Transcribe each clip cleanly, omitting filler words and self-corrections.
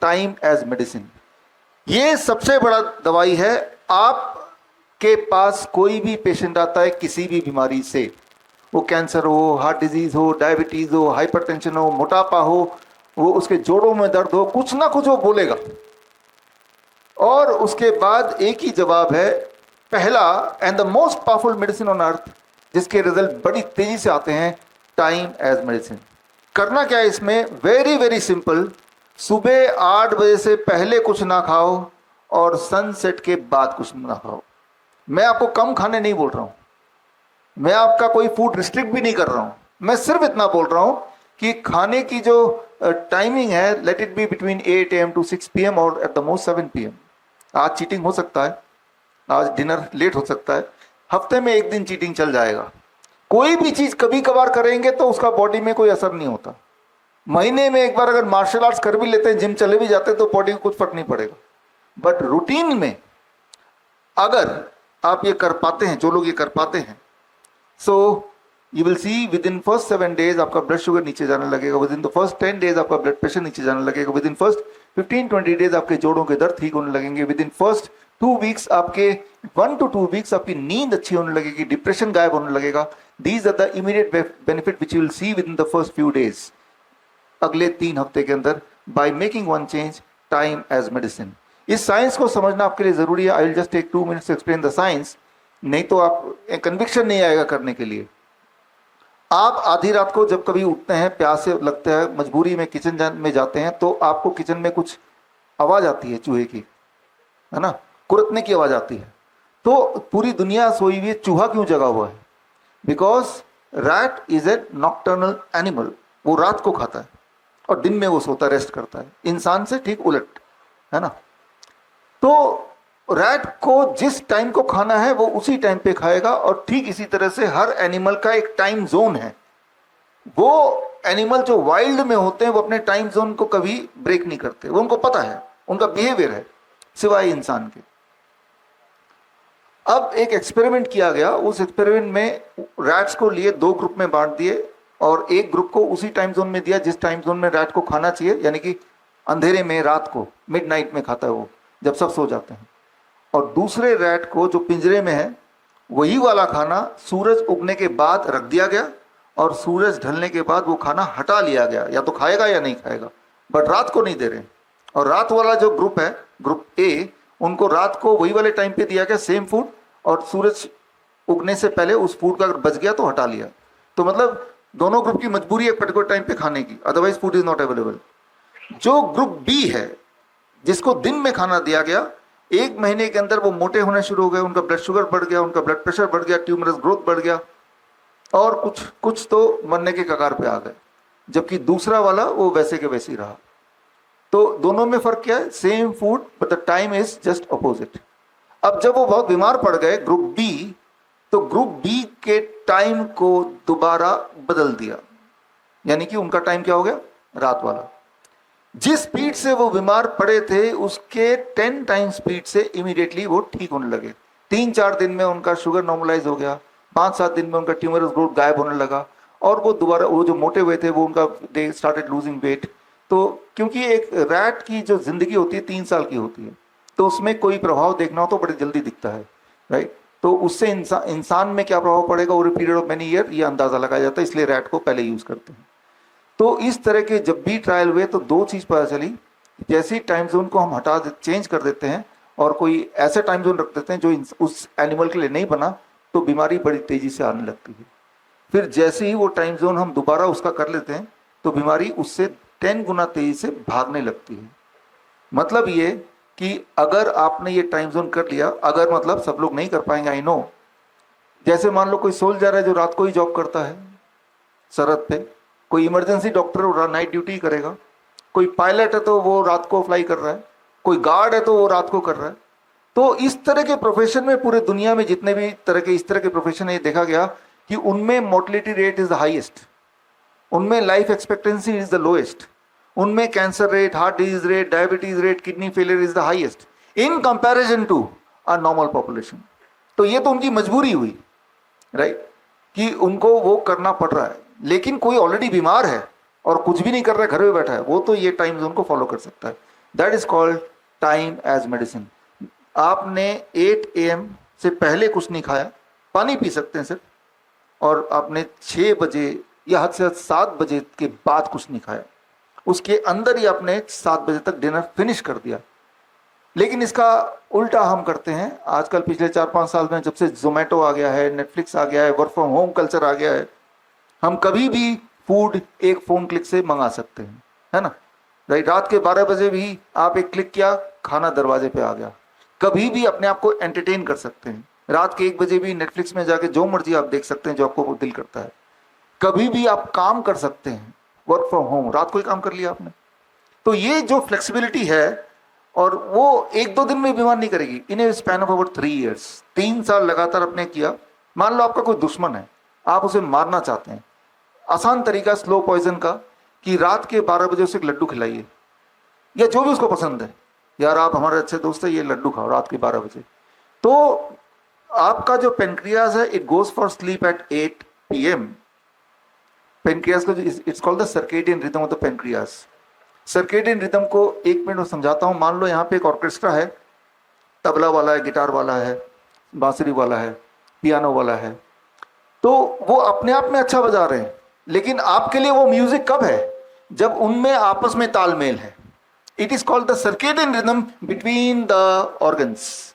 Time as medicine. ये सबसे बड़ा दवाई है। आपके पास कोई भी पेशेंट आता है किसी भी बीमारी से, वो कैंसर हो, हार्ट डिजीज हो, डायबिटीज हो, हाइपरटेंशन हो, मोटापा हो, वो उसके जोड़ों में दर्द हो, कुछ ना कुछ वो बोलेगा, और उसके बाद एक ही जवाब है, पहला and the most powerful medicine on earth, जिसके रिजल्ट बड़ी तेजी से आते हैं, टाइम एज मेडिसिन। करना क्या है इसमें? Very very simple. सुबह 8 बजे से पहले कुछ ना खाओ और सनसेट के बाद कुछ ना खाओ। मैं आपको कम खाने नहीं बोल रहा हूं, मैं आपका कोई फूड रिस्ट्रिक्ट भी नहीं कर रहा हूं, मैं सिर्फ इतना बोल रहा हूं कि खाने की जो टाइमिंग है, let it be between 8 AM to 6 PM और एट द मोस्ट 7 PM। आज चीटिंग हो सकता है, आज डिनर लेट हो सकता है, हफ्ते में एक दिन चीटिंग चल जाएगा। कोई भी चीज कभी कभार करेंगे तो उसका बॉडी में कोई असर नहीं होता। महीने में एक बार अगर मार्शल आर्ट्स कर भी लेते हैं, जिम चले भी जाते हैं, तो बॉडी को कुछ फर्क नहीं पड़ेगा। बट रूटीन में अगर आप ये कर पाते हैं, जो लोग ये कर पाते हैं, so you will see with in first 7 days आपका ब्लड शुगर नीचे जाने लगेगा, with in the first 10 days आपका ब्लड प्रेशर नीचे जाने लगेगा, विद इन फर्स्ट 15-20 days आपके जोड़ों के दर्द ठीक होने लगेंगे, विद इन फर्स्ट 2 weeks आपके 1 to 2 weeks आपकी नींद अच्छी होने लगेगी, डिप्रेशन गायब होने लगेगा। These are the immediate benefit which you will see within the first few days, अगले 3 हफ्ते के अंदर, by making one change, time as medicine. इस साइंस को समझना आपके लिए जरूरी है। I will just take 2 minutes to explain the science, नहीं तो आप कन्विक्शन नहीं आएगा करने के लिए। आप आधी रात को जब कभी उठते हैं, प्यास से लगता है, मजबूरी में किचन में जाते हैं, तो आपको किचन में कुछ आवाज आती है चूहे की, है ना, कुरतने की आवाज आती है, तो पूरी दुनिया सोई हुई है, चूहा क्यों जगा हुआ है? Because rat is a nocturnal animal, वो रात को खाता है और दिन में वो सोता रेस्ट करता है, इंसान से ठीक उलट, है ना। तो रैट को जिस टाइम को खाना है वो उसी टाइम पे खाएगा, और ठीक इसी तरह से हर एनिमल का एक टाइम जोन है। वो एनिमल जो वाइल्ड में होते हैं वो अपने टाइम जोन को कभी ब्रेक नहीं करते, वो उनको पता है, उनका बिहेवियर है, सिवाय इंसान के। अब एक एक्सपेरिमेंट किया गया, उस एक्सपेरिमेंट में रैट्स को लिए 2 ग्रुप में बांट दिए, और एक ग्रुप को उसी टाइम जोन में दिया जिस टाइम जोन में रैट को खाना चाहिए, यानी कि अंधेरे में, रात को, मिडनाइट में खाता है वो, जब सब सो जाते हैं। और दूसरे रैट को जो पिंजरे में है, वही वाला खाना सूरज उगने के बाद रख दिया गया, और सूरज ढलने के बाद वो खाना हटा लिया गया, या तो खाएगा या नहीं खाएगा, बट रात को नहीं दे रहे। और रात वाला जो ग्रुप है, ग्रुप ए, उनको रात को वही वाले टाइम पे दिया गया सेम फूड, और सूरज उगने से पहले उस फूड का अगर बच गया तो हटा लिया। तो मतलब दोनों ग्रुप की मजबूरी है पर्टिकुलर टाइम पे खाने की, otherwise food is not available. जो ग्रुप बी है, जिसको दिन में खाना दिया गया, 1 महीने के अंदर वो मोटे होने शुरू हो गए, उनका ब्लड शुगर बढ़ गया, उनका ब्लड प्रेशर बढ़ गया, ट्यूमरस ग्रोथ बढ़ गया, और कुछ तो मरने के कगार पे आ गए। जबकि दूसरा वाला वो वैसे के वैसे ही रहा। तो दोनों में फर्क क्या है? Same food but the time is just opposite. अब जब वो बहुत बीमार पड़ गए ग्रुप बी, तो ग्रुप बी के टाइम को दोबारा बदल दिया, यानी कि उनका टाइम क्या हो गया? रात वाला। जिस स्पीड से वो बीमार पड़े थे उसके 10 टाइम्स स्पीड से इमीडिएटली वो ठीक होने लगे। 3-4 दिन में उनका शुगर नॉर्मलाइज हो गया, 5-7 दिन में उनका ट्यूमरस ग्रोथ गायब होने लगा, और वो दोबारा, वो जो मोटे हुए थे वो उनका दे स्टार्टेड लूजिंग वेट। तो क्योंकि एक रैट की जो जिंदगी होती है 3 साल की होती है, तो उसमें कोई प्रभाव देखना हो तो बड़ी जल्दी दिखता है, राइट। तो उससे इंसान में क्या प्रभाव पड़ेगा over a period of many year, ये अंदाजा लगाया जाता है, इसलिए रैट को पहले यूज करते हैं। तो इस तरह के जब भी ट्रायल हुए तो 2 चीज पता चली, जैसे टाइम जोन को हम चेंज कर देते हैं और कोई ऐसा टाइम जोन रख देते हैं जो उस एनिमल के लिए नहीं बना, तो बीमारी बड़ी तेजी से आने लगती है। फिर जैसे ही वो टाइम जोन हम दोबारा उसका कर लेते हैं तो बीमारी उससे 10 गुना तेजी से भागने लगती है। मतलब ये कि अगर आपने ये टाइम जोन कर लिया, अगर मतलब सब लोग नहीं कर पाएंगे, आई नो, जैसे मान लो कोई सोल्जर है जो रात को ही जॉब करता है सरहद पे, कोई इमरजेंसी डॉक्टर नाइट ड्यूटी करेगा, कोई पायलट है तो वो रात को फ्लाई कर रहा है, कोई गार्ड है तो वो रात को कर रहा है। तो इस तरह के प्रोफेशन में पूरे दुनिया में जितने भी तरह के इस तरह के प्रोफेशन है, ये देखा गया कि उनमें mortality rate is the highest, उनमें life expectancy is the lowest, उनमें cancer rate, heart disease rate, diabetes rate, kidney failure is the highest in comparison to a normal population. तो ये तो उनकी मजबूरी हुई, राइट, कि उनको वो करना पड़ रहा है। लेकिन कोई ऑलरेडी बीमार है और कुछ भी नहीं कर रहा है, घर में बैठा है, वो तो ये टाइम जोन को फॉलो कर सकता है। That is called time as medicine. आपने 8 AM से पहले कुछ नहीं खाया, पानी पी सकते हैं सिर्फ, और आपने 6 बजे या हद से हद 7 बजे के बाद कुछ नहीं खाया, उसके अंदर ही आपने 7 बजे तक डिनर फिनिश कर दिया। लेकिन इसका उल्टा हम करते हैं आजकल। पिछले 4-5 साल में जब से जोमेटो आ गया है, नेटफ्लिक्स आ गया है, वर्क फ्रॉम होम कल्चर आ गया है, हम कभी भी फूड एक फोन क्लिक से मंगा सकते हैं, है ना। राइट, रात के 12 बजे भी आप एक क्लिक किया, खाना दरवाजे पे आ गया। कभी भी अपने आप को एंटरटेन कर सकते हैं। रात के 1 बजे भी नेटफ्लिक्स में जाके जो मर्जी आप देख सकते हैं जो आपको दिल करता है। कभी भी आप काम कर सकते हैं, वर्क फ्रॉम होम, रात को ही काम कर लिया आपने। तो ये जो फ्लेक्सिबिलिटी है, और वो 1-2 दिन में बीमार नहीं करेगी। इन ए स्पैन ऑफ अबाउट 3 years, 3 साल लगातार आपने किया। मान लो आपका कोई दुश्मन है, आप उसे मारना चाहते हैं, आसान तरीका स्लो पॉइजन का कि रात के 12 बजे उसे एक लड्डू खिलाइए, या जो भी उसको पसंद है। यार आप हमारे अच्छे दोस्त है, ये लड्डू खाओ रात के 12 बजे। तो आपका जो पेनक्रियाज है, it goes for sleep at 8 PM। Pancreas का it's called the circadian rhythm of the pancreas. Circadian rhythm को 1 मिनट में समझाता हूं। मान लो यहाँ पे एक ऑर्केस्ट्रा है, तबला वाला है, गिटार वाला है, बांसुरी वाला है, पियानो वाला है। तो वो अपने आप में अच्छा बजा रहे हैं, लेकिन आपके लिए वो म्यूजिक कब है? जब उनमें आपस में तालमेल है। It is called the circadian rhythm between the organs.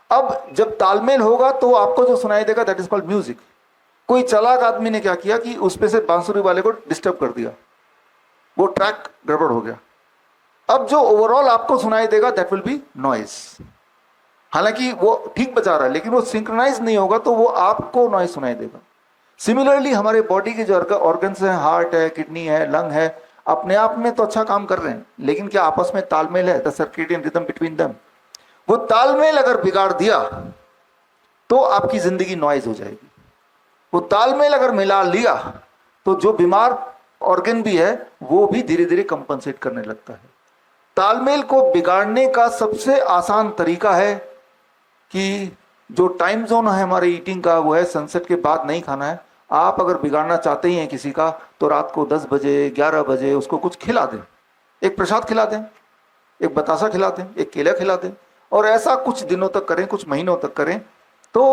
अब जब तालमेल होगा तो आपको जो सुनाई देगा दैट इज कॉल्ड म्यूजिक। कोई चालाक आदमी ने क्या किया कि उस पे से बांसुरी वाले को डिस्टर्ब कर दिया, वो ट्रैक गड़बड़ हो गया। अब जो ओवरऑल आपको सुनाई देगा दैट विल बी नॉइज। हालांकि वो ठीक बजा रहा है, लेकिन वो सिंक्रोनाइज नहीं होगा तो वो आपको नॉइज सुनाई देगा। सिमिलरली हमारे बॉडी के जो ऑर्गन्स हैं, हार्ट है, किडनी है, लंग है, अपने आप में तो अच्छा काम कर रहे हैं, लेकिन क्या आपस में तालमेल है? The circadian rhythm between them. वो तालमेल अगर बिगाड़ दिया तो आपकी जिंदगी नॉइज हो जाएगी। वो तालमेल अगर मिला लिया तो जो बीमार ऑर्गन भी है वो भी धीरे धीरे कंपनसेट करने लगता है। तालमेल को बिगाड़ने का सबसे आसान तरीका है कि जो टाइम जोन है हमारे ईटिंग का, वो है सनसेट के बाद नहीं खाना है। आप अगर बिगाड़ना चाहते ही हैं किसी का, तो रात को 10 बजे 11 बजे उसको कुछ खिला दें। एक प्रसाद खिला दें, एक बतासा खिला दें, एक केला खिला दें, और ऐसा कुछ दिनों तक करें, कुछ महीनों तक करें, तो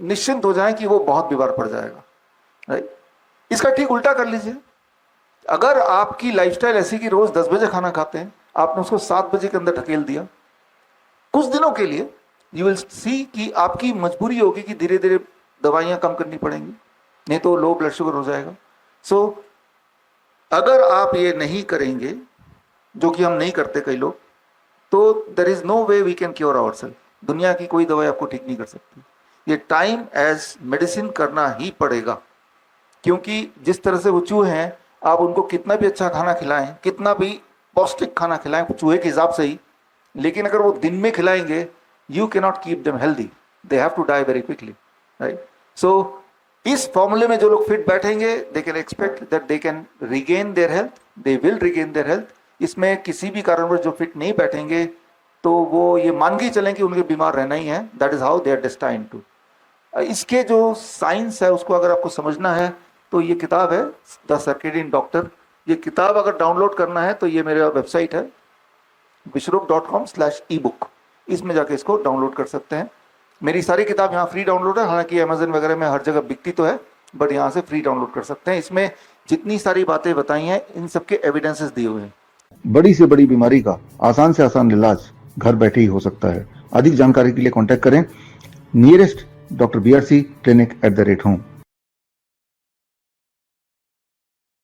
निश्चिंत हो जाएं कि वो बहुत बीमार पड़ जाएगा। राइट, इसका ठीक उल्टा कर लीजिए। अगर आपकी लाइफस्टाइल ऐसी कि रोज 10 बजे खाना खाते हैं, आपने उसको 7 बजे के अंदर ढकेल दिया कुछ दिनों के लिए, यू विल सी कि आपकी मजबूरी होगी कि धीरे धीरे दवाइयां कम करनी पड़ेंगी, नहीं तो लो ब्लड शुगर हो जाएगा। सो अगर आप ये नहीं करेंगे, जो कि हम नहीं करते कई लोग, तो there is no way we can cure ourself. दुनिया की कोई दवाई आपको ठीक नहीं कर सकती। ये टाइम एज मेडिसिन करना ही पड़ेगा, क्योंकि जिस तरह से वो चूहे हैं, आप उनको कितना भी अच्छा खाना खिलाएं, कितना भी पौष्टिक खाना खिलाएं चूहे के हिसाब से ही, लेकिन अगर वो दिन में खिलाएंगे, you can not keep them healthy, they have to die very quickly. Right, so इस फॉर्मूले में जो लोग फिट बैठेंगे, they can expect that they can regain their health, they will regain their health. इसमें किसी भी कारणवश जो फिट नहीं बैठेंगे, तो वो ये मान के चलें कि उनके बीमार रहना ही है। That is how they are destined to. इसके जो साइंस है उसको अगर आपको समझना है तो ये किताब है द सर्केडियन डॉक्टर। ये किताब अगर डाउनलोड करना है तो ये मेरा वेबसाइट है vishrup.com/ebook, इसमें जाके इसको डाउनलोड कर सकते हैं। मेरी सारी किताब यहाँ फ्री डाउनलोड है, हालांकि अमेजन वगैरह में हर जगह बिकती तो है, बट यहाँ से फ्री डाउनलोड कर सकते हैं। इसमें जितनी सारी बातें बताई हैं, इन सबके एविडेंसेस दिए हुए हैं। बड़ी से बड़ी बीमारी का आसान से आसान इलाज घर बैठे ही हो सकता है। अधिक जानकारी के लिए कांटेक्ट करें नियरेस्ट डॉक्टर BRC clinic@home।